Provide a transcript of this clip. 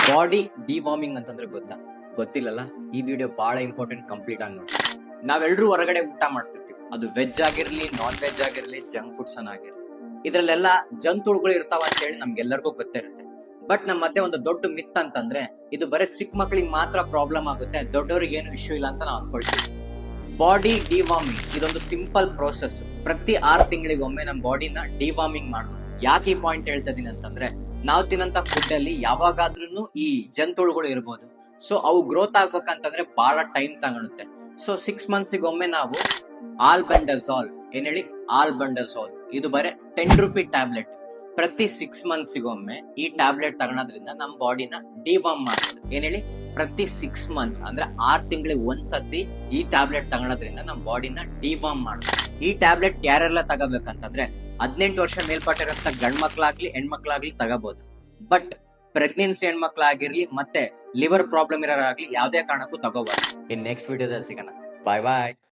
Body deworming ಅಂತಂದ್ರೆ ಗೊತ್ತಿಲ್ಲಲ್ಲ? ಈ video ಬಹಳ ಇಂಪಾರ್ಟೆಂಟ್, ಕಂಪ್ಲೀಟ್ ಆಗಿ ನೋಡಿ. ನಾವೆಲ್ಲರೂ ಹೊರಗಡೆ ಊಟ ಮಾಡ್ತಿರ್ತೀವಿ, ಅದು ವೆಜ್ ಆಗಿರ್ಲಿ, ನಾನ್ ವೆಜ್ ಆಗಿರ್ಲಿ, ಜಂಕ್ ಫುಡ್ಸ್ ಆಗಿರ್ಲಿ, ಇದ್ರಲ್ಲೆಲ್ಲ ಜಂತುಳುಗಳು ಇರ್ತಾವ ಅಂತ ಹೇಳಿ ನಮ್ಗೆಲ್ಲರಿಗೂ ಗೊತ್ತಿರುತ್ತೆ. ಬಟ್ ನಮ್ಮ ಮಧ್ಯೆ ಒಂದು ದೊಡ್ಡ ಮಿತ್ ಅಂತಂದ್ರೆ ಇದು ಬರೀ ಚಿಕ್ಕ ಮಕ್ಕಳಿಗೆ ಮಾತ್ರ ಪ್ರಾಬ್ಲಮ್ ಆಗುತ್ತೆ, ದೊಡ್ಡವರಿಗೆ ಏನು ಇಶ್ಯೂ ಇಲ್ಲ ಅಂತ ನಾವು ಅನ್ಕೊಳ್ತೀವಿ. ಬಾಡಿ ಡಿವಾರ್ಮಿಂಗ್ ಇದೊಂದು ಸಿಂಪಲ್ ಪ್ರೋಸೆಸ್. ಪ್ರತಿ 6 ತಿಂಗಳಿಗೊಮ್ಮೆ ನಮ್ಮ ಬಾಡಿನ ಡಿವಾರ್ಮಿಂಗ್ ಮಾಡಬೇಕು. ಯಾಕೆ ಈ ಪಾಯಿಂಟ್ ಹೇಳ್ತಾ ಇದೀನಿ ಅಂತಂದ್ರೆ, ನಾವು ತಿನ್ನಂತ ಫುಡ್ ಅಲ್ಲಿ ಯಾವಾಗಾದ್ರೂ ಈ ಜಂತುಳುಗಳು ಇರ್ಬೋದು. ಸೊ ಅವು ಗ್ರೋತ್ ಆಗ್ಬೇಕಂತಂದ್ರೆ ಬಹಳ ಟೈಮ್ ತಗೊಳುತ್ತೆ. ಸೊ 6 ಮಂತ್ಸಿಗೊಮ್ಮೆ ನಾವು ಆಲ್ಬೆಂಡಜಾಲ್, ಏನ್ ಹೇಳಿ, ಆಲ್ಬೆಂಡಜಾಲ್, ಇದು ಬರೀ 10 ರೂಪಿ ಟ್ಯಾಬ್ಲೆಟ್. ಪ್ರತಿ 6 ಮಂತ್ಸಿಗೊಮ್ಮೆ ಈ ಟ್ಯಾಬ್ಲೆಟ್ ತಗೊಳೋದ್ರಿಂದ ನಮ್ಮ ಬಾಡಿನ ಡಿವಾರ್ಮ್ ಮಾಡೋದು. ಏನ್ ಹೇಳಿ, ಪ್ರತಿ 6 ಮಂತ್ಸ್ ಅಂದ್ರೆ 6 ತಿಂಗಳಿಗೆ ಒಂದ್ಸತಿ ಈ ಟ್ಯಾಬ್ಲೆಟ್ ತಗೊಳೋದ್ರಿಂದ ನಮ್ಮ ಬಾಡಿನ ಡಿವಾರ್ಮ್ ಮಾಡೋದು. ಈ ಟ್ಯಾಬ್ಲೆಟ್ ಯಾರೆಲ್ಲ ತಗೋಬೇಕಂತಂದ್ರೆ 18 ವರ್ಷ ಮೇಲ್ಪಟ್ಟಿರೋಂಥ ಗಂಡ್ ಮಕ್ಳಾಗ್ಲಿ ಹೆಣ್ಮಕ್ಳಾಗ್ಲಿ ತಗೋಬಹುದು. ಬಟ್ ಪ್ರೆಗ್ನೆನ್ಸಿ ಹೆಣ್ಮಕ್ಳಾಗಿರ್ಲಿ ಮತ್ತೆ ಲಿವರ್ ಪ್ರಾಬ್ಲಮ್ ಇರೋರಾಗ್ಲಿ ಯಾವುದೇ ಕಾರಣಕ್ಕೂ ತಗೋಬಾರ್ದು. ಇನ್ ನೆಕ್ಸ್ಟ್ ವಿಡಿಯೋದಲ್ಲಿ ಸಿಗೋಣ. ಬಾಯ್ ಬಾಯ್.